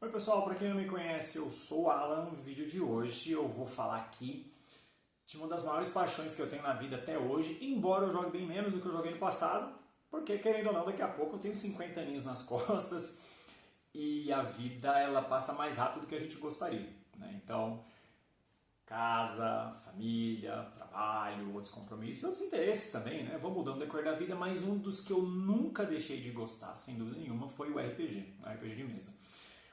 Oi pessoal, para quem não me conhece, eu sou o Alan. No vídeo de hoje eu vou falar aqui de uma das maiores paixões que eu tenho na vida até hoje, embora eu jogue bem menos do que eu joguei no passado, porque querendo ou não, daqui a pouco eu tenho 50 aninhos nas costas e a vida ela passa mais rápido do que a gente gostaria, né? Então, casa, família, trabalho, outros compromissos, outros interesses também, né? Vão mudando no decorrer da vida, mas um dos que eu nunca deixei de gostar, sem dúvida nenhuma, foi o RPG de mesa.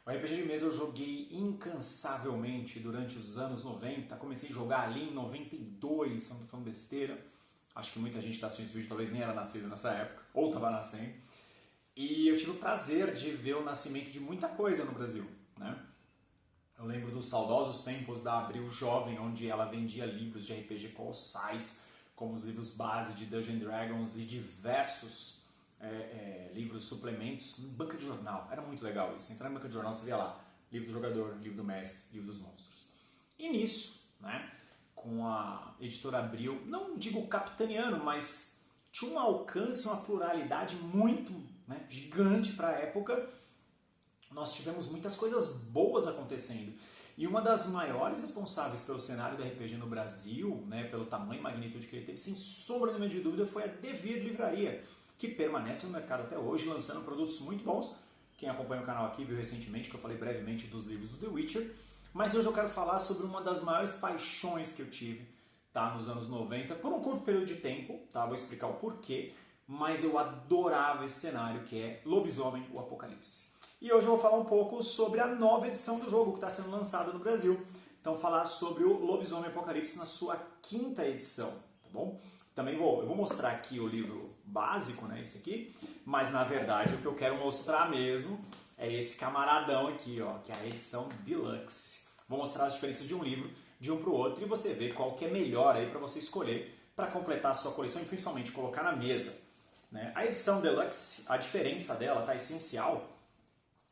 O RPG de mesa eu joguei incansavelmente durante os anos 90. Comecei a jogar ali em 92, se não estou falando besteira. Acho que muita gente que está assistindo esse vídeo talvez nem era nascido nessa época, ou estava nascendo. E eu tive o prazer de ver o nascimento de muita coisa no Brasil, né? Eu lembro dos saudosos tempos da Abril Jovem, onde ela vendia livros de RPG colossais, como os livros base de Dungeons Dragons e diversos livros, suplementos, banca de jornal. Era muito legal isso. Entrar em banca de jornal, você via lá, livro do jogador, livro do mestre, livro dos monstros. E nisso, né, com a editora Abril, não digo capitaneando, mas tinha um alcance, uma pluralidade muito, né, gigante para a época. Nós tivemos muitas coisas boas acontecendo. E uma das maiores responsáveis pelo cenário do RPG no Brasil, né, pelo tamanho e magnitude que ele teve, sem sombra nenhuma de dúvida, foi a Devir Livraria, que permanece no mercado até hoje, lançando produtos muito bons. Quem acompanha o canal aqui viu recentemente que eu falei brevemente dos livros do The Witcher, mas hoje eu quero falar sobre uma das maiores paixões que eu tive, tá, nos anos 90, por um curto período de tempo, tá, vou explicar o porquê, mas eu adorava esse cenário que é Lobisomem, o Apocalipse. E hoje eu vou falar um pouco sobre a nova edição do jogo que está sendo lançada no Brasil. Então falar sobre o Lobisomem Apocalipse na sua 5ª edição, tá bom? Também eu vou mostrar aqui o livro básico, né, esse aqui, mas na verdade o que eu quero mostrar mesmo é esse camaradão aqui, ó, que é a edição Deluxe. Vou mostrar as diferenças de um livro, de um para o outro, e você vê qual que é melhor aí para você escolher para completar a sua coleção e principalmente colocar na mesa, né? A edição Deluxe, a diferença dela, tá essencial,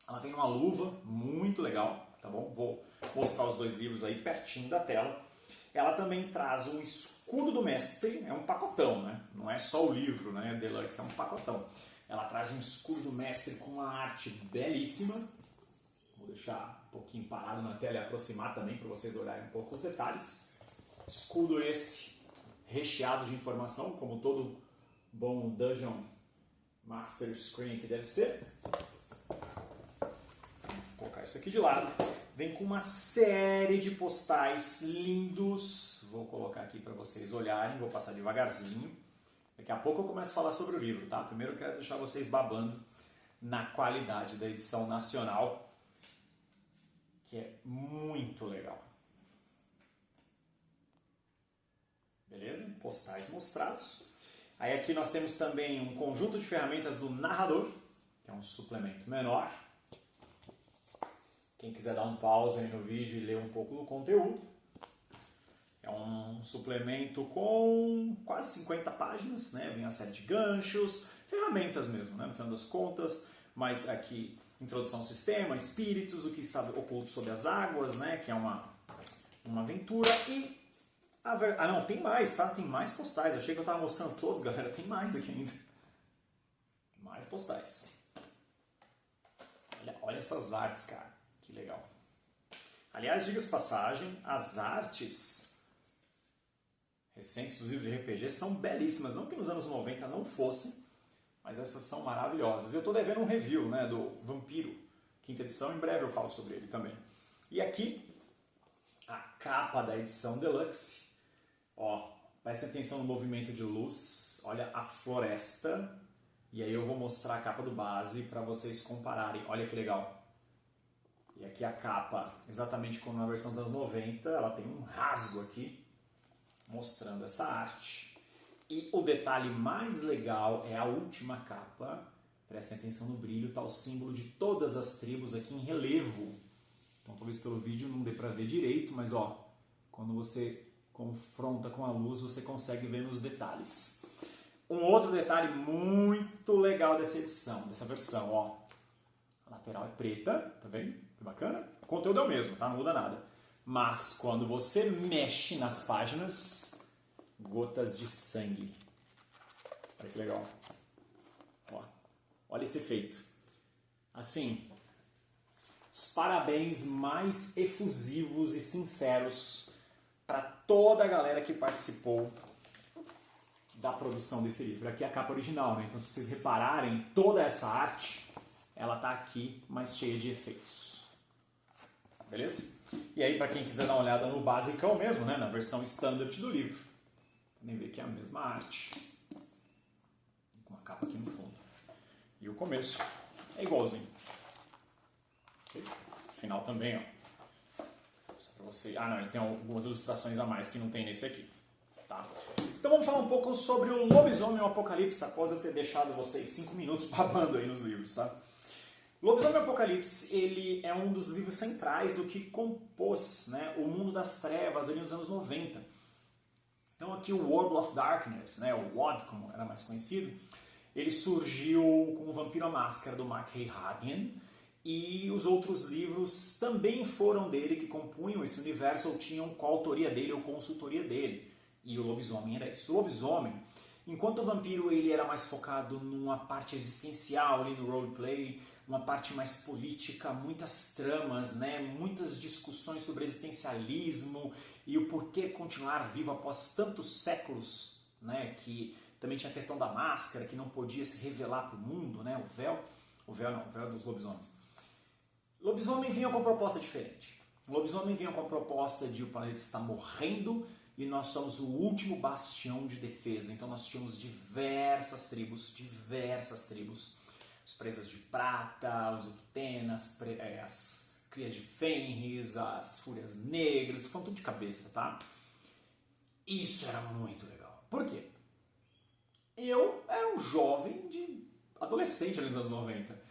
ela vem numa luva muito legal, tá bom? Vou mostrar os dois livros aí pertinho da tela. Ela também traz um escudo do mestre, é um pacotão, né? Não é só o livro, né? Deluxe é um pacotão. Ela traz um escudo do mestre com uma arte belíssima. Vou deixar um pouquinho parado na tela e aproximar também para vocês olharem um pouco os detalhes. Escudo esse recheado de informação, como todo bom Dungeon Master Screen que deve ser. Vou colocar isso aqui de lado. Vem com uma série de postais lindos. Vou colocar aqui para vocês olharem, vou passar devagarzinho. Daqui a pouco eu começo a falar sobre o livro, tá? Primeiro eu quero deixar vocês babando na qualidade da edição nacional, que é muito legal. Beleza? Postais mostrados. Aí aqui nós temos também um conjunto de ferramentas do narrador, que é um suplemento menor. Quem quiser dar um pause aí no vídeo e ler um pouco do conteúdo. É um suplemento com quase 50 páginas, né? Vem uma série de ganchos, ferramentas mesmo, né? No final das contas. Mas aqui, introdução ao sistema, espíritos, o que está oculto sob as águas, né? Que é uma aventura. E não, tem mais, tá? Tem mais postais. Eu achei que eu estava mostrando todos, galera. Tem mais aqui ainda. Mais postais. Olha essas artes, cara. Que legal. Aliás, diga-se de passagem, as artes recentes dos livros de RPG são belíssimas. Não que nos anos 90 não fossem, mas essas são maravilhosas. Eu estou devendo um review, né, do Vampiro, 5ª edição. Em breve eu falo sobre ele também. E aqui, a capa da edição Deluxe. Ó, presta atenção no movimento de luz. Olha a floresta. E aí eu vou mostrar a capa do base para vocês compararem. Olha que legal. E aqui a capa, exatamente como na versão dos anos 90, ela tem um rasgo aqui, mostrando essa arte. E o detalhe mais legal é a última capa. Prestem atenção no brilho, está o símbolo de todas as tribos aqui em relevo. Então talvez pelo vídeo não dê para ver direito, mas ó, quando você confronta com a luz, você consegue ver nos detalhes. Um outro detalhe muito legal dessa edição, dessa versão, ó. A lateral é preta, tá vendo? Que bacana. O conteúdo é o mesmo, tá? Não muda nada. Mas quando você mexe nas páginas, gotas de sangue. Olha que legal. Ó, olha esse efeito. Assim, os parabéns mais efusivos e sinceros para toda a galera que participou da produção desse livro. Aqui é a capa original, né? Então, se vocês repararem, toda essa arte, ela tá aqui, mas cheia de efeitos. Beleza? E aí, para quem quiser dar uma olhada no basicão mesmo, né? Na versão standard do livro, podem ver que é a mesma arte, com a capa aqui no fundo. E o começo é igualzinho. Okay? O final também, ó. Só pra você... Ah, não, ele tem algumas ilustrações a mais que não tem nesse aqui. Tá? Então vamos falar um pouco sobre o Lobisomem e o Apocalipse, após eu ter deixado vocês 5 minutos babando aí nos livros, tá? Lobisomem e o Apocalipse, ele é um dos livros centrais do que compôs, né, o mundo das trevas ali nos anos 90. Então aqui o World of Darkness, né, o WOD, como era mais conhecido, ele surgiu com o Vampiro à Máscara, do Mark Hagen, e os outros livros também foram dele, que compunham esse universo, ou tinham coautoria dele ou consultoria dele. E o Lobisomem era isso. O Lobisomem, enquanto o Vampiro ele era mais focado numa parte existencial ali no roleplay, uma parte mais política, muitas tramas, né, muitas discussões sobre existencialismo e o porquê continuar vivo após tantos séculos, né, que também tinha a questão da máscara, que não podia se revelar para o mundo, né, o véu dos lobisomens. Lobisomem vinha com uma proposta diferente. O Lobisomem vinha com a proposta de o planeta estar morrendo e nós somos o último bastião de defesa. Então nós tínhamos diversas tribos, os Presas de Prata, os Uctenas, as Crias de Fenris, as Fúrias Negras, ficam tudo de cabeça, tá? Isso era muito legal. Por quê? Eu era um jovem adolescente ali nos anos 90.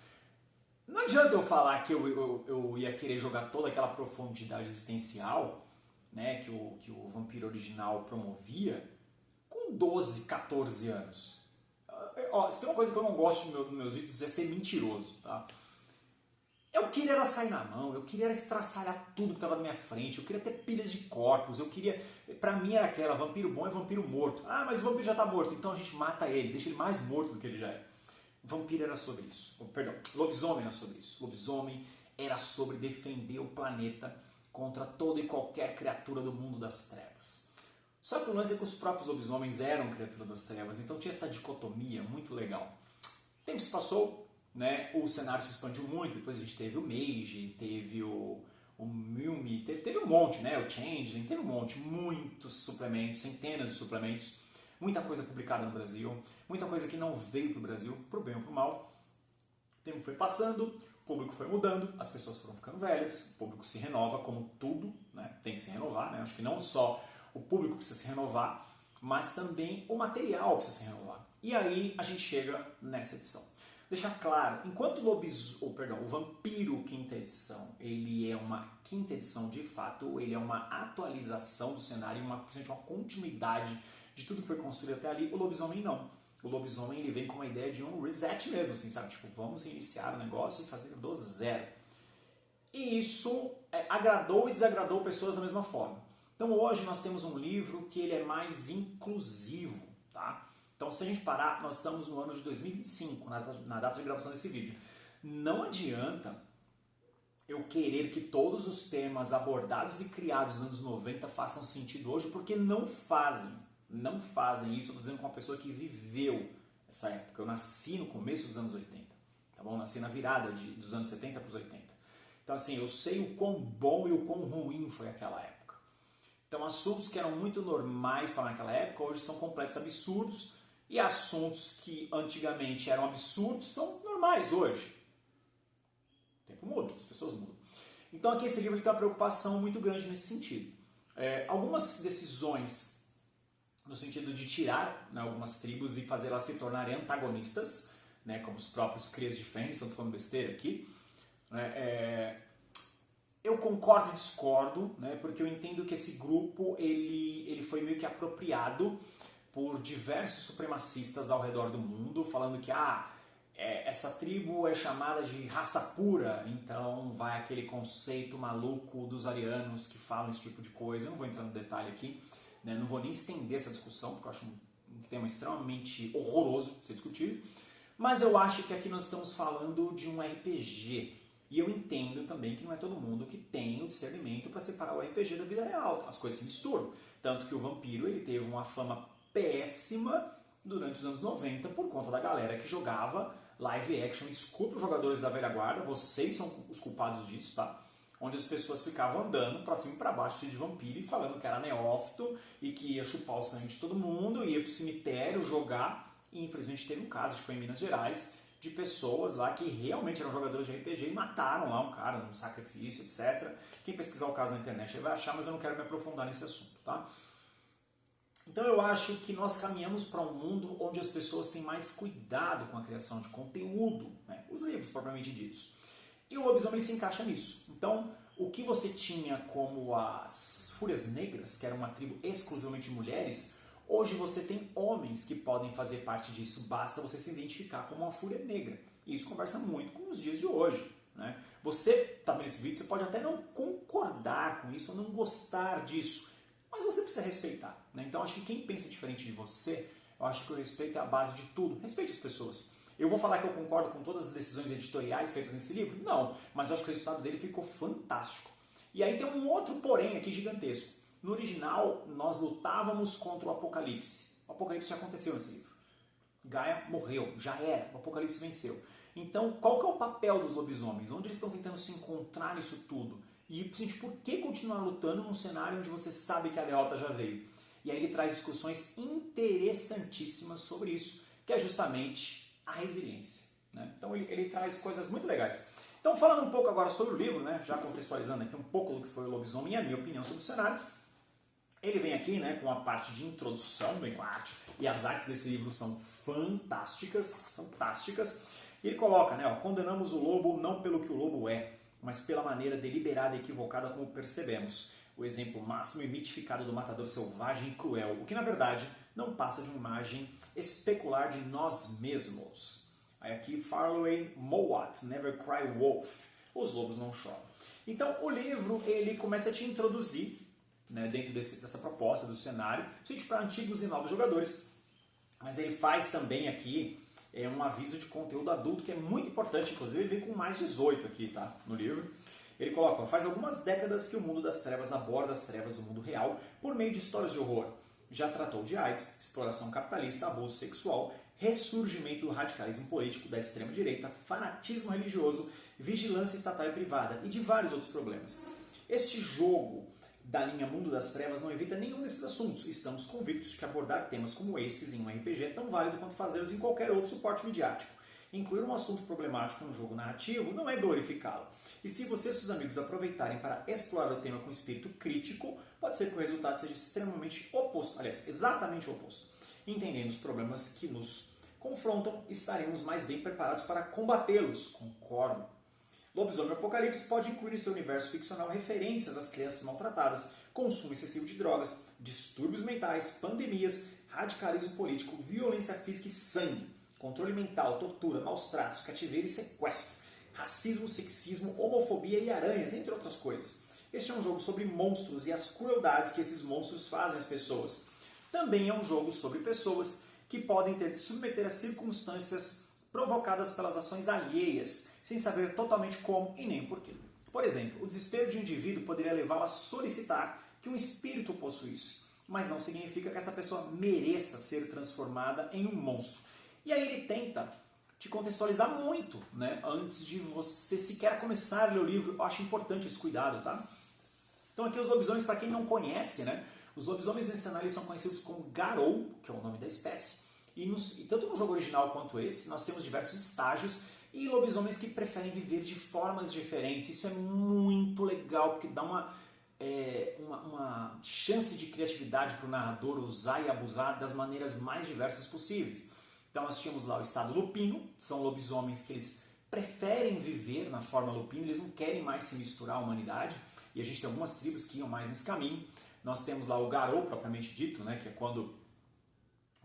Não adianta eu falar que eu ia querer jogar toda aquela profundidade existencial, né, que o Vampiro original promovia com 12, 14 anos. Ó, se tem uma coisa que eu não gosto dos meus vídeos é ser mentiroso, tá? Eu queria era sair na mão, eu queria era estraçalhar tudo que estava na minha frente, eu queria ter pilhas de corpos, eu queria... Pra mim era aquela, vampiro bom é vampiro morto. Ah, mas o vampiro já tá morto, então a gente mata ele, deixa ele mais morto do que ele já é. Vampiro era sobre isso. Perdão, lobisomem era sobre isso. Lobisomem era sobre defender o planeta contra toda e qualquer criatura do mundo das trevas. Só que o lance é que os próprios lobisomens eram criaturas das trevas, então tinha essa dicotomia muito legal. O tempo se passou, né, o cenário se expandiu muito, depois a gente teve o Mage, teve o Mummy, teve um monte, né, o Changeling, teve um monte, muitos suplementos, centenas de suplementos, muita coisa publicada no Brasil, muita coisa que não veio para o Brasil, pro bem ou pro mal. O tempo foi passando, o público foi mudando, as pessoas foram ficando velhas, o público se renova, como tudo, né, tem que se renovar, né, acho que não só o público precisa se renovar, mas também o material precisa se renovar. E aí a gente chega nessa edição. Deixar claro, enquanto o Vampiro quinta edição, ele é uma quinta edição de fato, ele é uma atualização do cenário, uma continuidade de tudo que foi construído até ali, o Lobisomem não. O Lobisomem ele vem com uma ideia de um reset mesmo, assim, sabe? Tipo, vamos reiniciar o negócio e fazer do zero. E isso agradou e desagradou pessoas da mesma forma. Então hoje nós temos um livro que ele é mais inclusivo, tá? Então se a gente parar, nós estamos no ano de 2025, na data de gravação desse vídeo. Não adianta eu querer que todos os temas abordados e criados nos anos 90 façam sentido hoje, porque não fazem. Não fazem isso, eu estou dizendo com uma pessoa que viveu essa época. Eu nasci no começo dos anos 80, tá bom? Eu nasci na virada dos anos 70 para os 80. Então assim, eu sei o quão bom e o quão ruim foi aquela época. Então assuntos que eram muito normais falar naquela época, hoje são completos absurdos, e assuntos que antigamente eram absurdos são normais hoje. O tempo muda, as pessoas mudam. Então aqui esse livro tem uma preocupação muito grande nesse sentido. Algumas decisões no sentido de tirar, né, algumas tribos e fazer elas se tornarem antagonistas, né, como os próprios Crias de Fênix, estou falando besteira aqui. Eu concordo e discordo, né, porque eu entendo que esse grupo ele foi meio que apropriado por diversos supremacistas ao redor do mundo, falando que essa tribo é chamada de raça pura, então vai aquele conceito maluco dos arianos que falam esse tipo de coisa. Eu não vou entrar no detalhe aqui, né, não vou nem estender essa discussão, porque eu acho um tema extremamente horroroso de ser discutido, mas eu acho que aqui nós estamos falando de um RPG, e eu entendo entendo também que não é todo mundo que tem o discernimento para separar o RPG da vida real. As coisas se misturam. Tanto que o Vampiro ele teve uma fama péssima durante os anos 90 por conta da galera que jogava live action. Desculpa os jogadores da velha guarda, vocês são os culpados disso, tá? Onde as pessoas ficavam andando pra cima e pra baixo de vampiro e falando que era neófito e que ia chupar o sangue de todo mundo, ia pro cemitério jogar. E infelizmente teve um caso, acho que foi em Minas Gerais, de pessoas lá que realmente eram jogadores de RPG e mataram lá um cara num sacrifício, etc. Quem pesquisar o caso na internet aí vai achar, mas eu não quero me aprofundar nesse assunto, tá? Então eu acho que nós caminhamos para um mundo onde as pessoas têm mais cuidado com a criação de conteúdo, né? Os livros propriamente ditos. E o lobisomem se encaixa nisso. Então, o que você tinha como as Fúrias Negras, que era uma tribo exclusivamente de mulheres, hoje você tem homens que podem fazer parte disso. Basta você se identificar como uma Fúria Negra. E isso conversa muito com os dias de hoje, né? Você está vendo esse vídeo, você pode até não concordar com isso ou não gostar disso, mas você precisa respeitar, né? Então, acho que quem pensa diferente de você, eu acho que o respeito é a base de tudo. Respeite as pessoas. Eu vou falar que eu concordo com todas as decisões editoriais feitas nesse livro? Não, mas eu acho que o resultado dele ficou fantástico. E aí tem um outro porém aqui gigantesco. No original, nós lutávamos contra o Apocalipse. O Apocalipse já aconteceu nesse livro. Gaia morreu, já era, o Apocalipse venceu. Então, qual que é o papel dos lobisomens? Onde eles estão tentando se encontrar nisso tudo? E, gente, por que continuar lutando num cenário onde você sabe que a derrota já veio? E aí ele traz discussões interessantíssimas sobre isso, que é justamente a resiliência, né? Então ele traz coisas muito legais. Então falando um pouco agora sobre o livro, né, já contextualizando aqui um pouco do que foi o lobisomem e a minha opinião sobre o cenário, ele vem aqui, né, com a parte de introdução do arte, e as artes desse livro são fantásticas, fantásticas. E ele coloca, né, ó, condenamos o lobo não pelo que o lobo é, mas pela maneira deliberada e equivocada como percebemos. O exemplo máximo e mitificado do matador selvagem e cruel, o que na verdade não passa de uma imagem especular de nós mesmos. Aí aqui, Farley Mowat, Never Cry Wolf, os lobos não choram. Então o livro ele começa a te introduzir, né, dentro dessa proposta do cenário, para antigos e novos jogadores, mas ele faz também aqui um aviso de conteúdo adulto que é muito importante, inclusive ele vem com mais 18 aqui, tá, no livro. Ele coloca, faz algumas décadas que o mundo das trevas aborda as trevas do mundo real por meio de histórias de horror. Já tratou de AIDS, exploração capitalista, abuso sexual, ressurgimento do radicalismo político, da extrema-direita, fanatismo religioso, vigilância estatal e privada e de vários outros problemas. Este jogo da linha Mundo das Trevas não evita nenhum desses assuntos. Estamos convictos de que abordar temas como esses em um RPG é tão válido quanto fazê-los em qualquer outro suporte midiático. Incluir um assunto problemático no jogo narrativo não é glorificá-lo. E se você e seus amigos aproveitarem para explorar o tema com espírito crítico, pode ser que o resultado seja extremamente oposto, aliás, exatamente o oposto. Entendendo os problemas que nos confrontam, estaremos mais bem preparados para combatê-los. Concordo. Lobisomem Apocalipse pode incluir em seu universo ficcional referências às crianças maltratadas, consumo excessivo de drogas, distúrbios mentais, pandemias, radicalismo político, violência física e sangue, controle mental, tortura, maus tratos, cativeiro e sequestro, racismo, sexismo, homofobia e aranhas, entre outras coisas. Este é um jogo sobre monstros e as crueldades que esses monstros fazem às pessoas. Também é um jogo sobre pessoas que podem ter de submeter a circunstâncias provocadas pelas ações alheias, sem saber totalmente como e nem porquê. Por exemplo, o desespero de um indivíduo poderia levá-lo a solicitar que um espírito o possuísse, mas não significa que essa pessoa mereça ser transformada em um monstro. E aí ele tenta te contextualizar muito, né, antes de você sequer começar a ler o livro. Eu acho importante esse cuidado, tá? Então aqui os lobisomens, para quem não conhece, né, os lobisomens nesse cenário são conhecidos como Garou, que é o nome da espécie, e tanto no jogo original quanto esse, nós temos diversos estágios e lobisomens que preferem viver de formas diferentes. Isso é muito legal, porque dá uma chance de criatividade para o narrador usar e abusar das maneiras mais diversas possíveis. Então nós tínhamos lá o estado lupino, são lobisomens que eles preferem viver na forma lupino, eles não querem mais se misturar à humanidade, e a gente tem algumas tribos que iam mais nesse caminho. Nós temos lá o Garou, propriamente dito, né, que é quando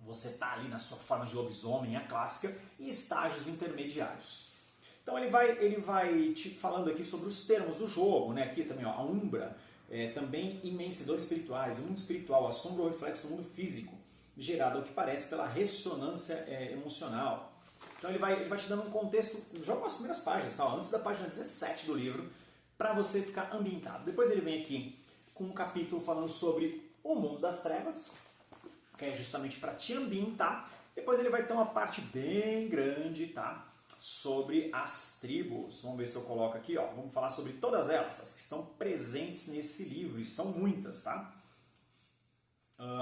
você está ali na sua forma de lobisomem, a clássica, e estágios intermediários. Então ele vai te falando aqui sobre os termos do jogo, né? Aqui também, ó, a Umbra, também imensidores espirituais, o mundo espiritual, a sombra ou reflexo do mundo físico, gerado ao que parece pela ressonância emocional. Então ele vai te dando um contexto, joga as primeiras páginas, tá? Antes da página 17 do livro, para você ficar ambientado. Depois ele vem aqui com um capítulo falando sobre o mundo das trevas, que é justamente para te ambientar. Depois ele vai ter uma parte bem grande, tá? Sobre as tribos. Vamos ver se eu coloco aqui, ó. Vamos falar sobre todas elas, as que estão presentes nesse livro, e são muitas, tá?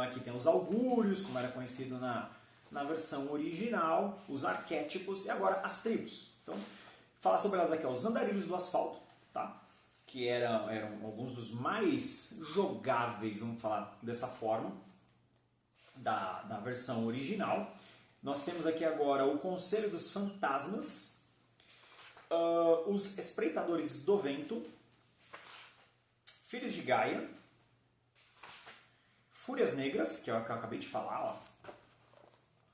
Aqui tem os augúrios, como era conhecido na versão original, os arquétipos e agora as tribos. Então, falar sobre elas aqui, ó, os andarilhos do asfalto, tá? Que eram alguns dos mais jogáveis, vamos falar dessa forma, da versão original. Nós temos aqui agora o Conselho dos Fantasmas, os Espreitadores do Vento, Filhos de Gaia, Fúrias Negras, que é o que eu acabei de falar, ó.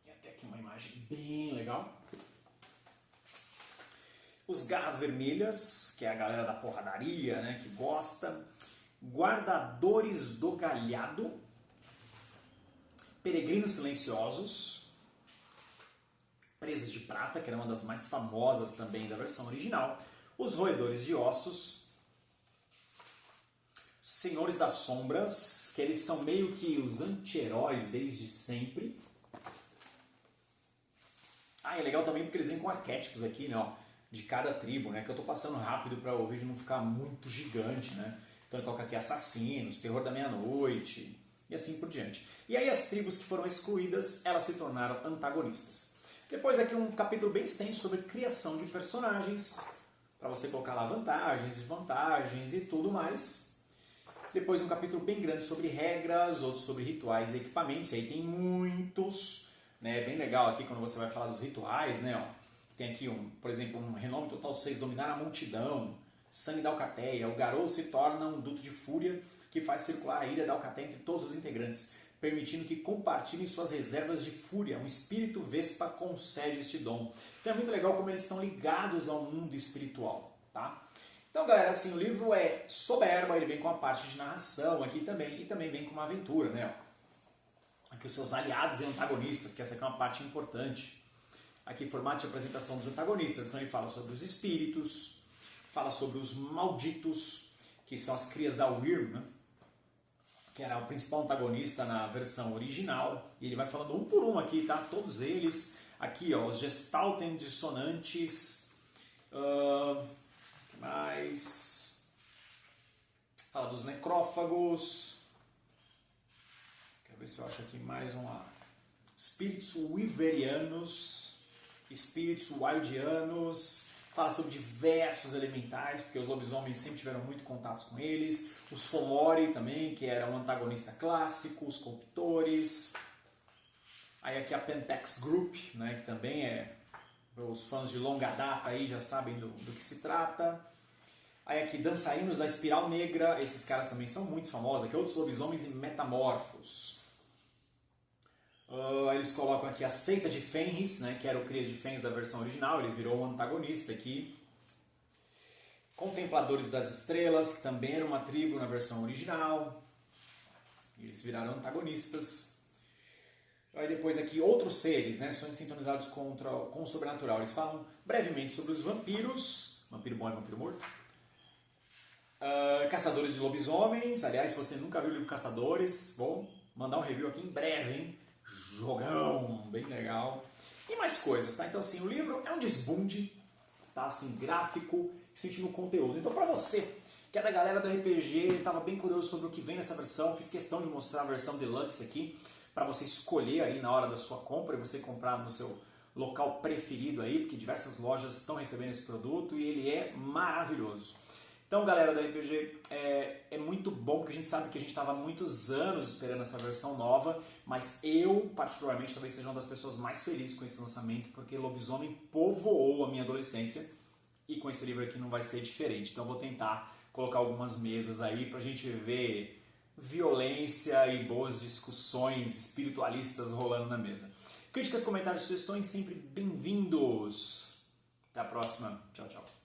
E até aqui uma imagem bem legal. Os Garras Vermelhas, que é a galera da porradaria, né, que gosta. Guardadores do Galhado. Peregrinos Silenciosos. Presas de Prata, que era uma das mais famosas também da versão original. Os Roedores de Ossos. Senhores das Sombras, que eles são meio que os anti-heróis desde sempre. É legal também porque eles vêm com arquétipos aqui, né, ó, de cada tribo, né, que eu tô passando rápido para o vídeo não ficar muito gigante, né. Então ele coloca aqui assassinos, terror da meia-noite e assim por diante. E aí as tribos que foram excluídas, elas se tornaram antagonistas. Depois aqui um capítulo bem extenso sobre criação de personagens, para você colocar lá vantagens, desvantagens e tudo mais. Depois um capítulo bem grande sobre regras, outros sobre rituais e equipamentos. E aí tem muitos, né? Bem legal aqui quando você vai falar dos rituais, né? Ó, tem aqui, por exemplo, um renome total 6, dominar a multidão, sangue da alcateia. O garou se torna um duto de fúria que faz circular a ira da alcateia entre todos os integrantes, permitindo que compartilhem suas reservas de fúria. Um espírito Vespa concede este dom. Então é muito legal como eles estão ligados ao mundo espiritual, tá? Então, galera, assim, o livro é soberbo, ele vem com a parte de narração aqui também, e também vem com uma aventura, né? Aqui os seus aliados e antagonistas, que essa aqui é uma parte importante. Aqui, formato de apresentação dos antagonistas, então ele fala sobre os espíritos, fala sobre os malditos, que são as crias da Wyrm, né? Que era o principal antagonista na versão original, e ele vai falando um por um aqui, tá? Todos eles, aqui, ó, os Gestalten dissonantes, mais fala dos necrófagos. Quero ver se eu acho aqui mais um lá. Espíritos Wyverianos, espíritos Wildianos. Fala sobre diversos elementais, porque os lobisomens sempre tiveram muito contatos com eles. Os Fomori também, que era um antagonista clássico. Os Corruptores. Aí aqui a Pentex Group, né, que também é... Os fãs de longa data aí já sabem do que se trata. Aí aqui, dançarinos da Espiral Negra. Esses caras também são muito famosos. Aqui outros lobisomens e metamorfos. Eles colocam aqui a Seita de Fenris, né, que era o Cria de Fenris da versão original. Ele virou um antagonista aqui. Contempladores das Estrelas, que também era uma tribo na versão original. Eles viraram antagonistas. Aí depois aqui outros seres, né, são sintonizados com o sobrenatural. Eles falam brevemente sobre os vampiros, vampiro bom e vampiro morto. Caçadores de lobisomens, aliás, se você nunca viu o livro Caçadores, vou mandar um review aqui em breve, hein? Jogão, bem legal. E mais coisas, tá? Então assim, o livro é um desbunde, tá? Assim, gráfico, sentindo conteúdo. Então pra você que é da galera do RPG, estava bem curioso sobre o que vem nessa versão, fiz questão de mostrar a versão Deluxe aqui, para você escolher aí na hora da sua compra e você comprar no seu local preferido aí, porque diversas lojas estão recebendo esse produto e ele é maravilhoso. Então, galera do RPG, é muito bom, porque a gente sabe que a gente estava há muitos anos esperando essa versão nova, mas eu, particularmente, talvez seja uma das pessoas mais felizes com esse lançamento, porque Lobisomem povoou a minha adolescência e com esse livro aqui não vai ser diferente. Então, eu vou tentar colocar algumas mesas aí para a gente ver violência e boas discussões espiritualistas rolando na mesa. Críticas, comentários, sugestões sempre bem-vindos. Até a próxima. Tchau, tchau.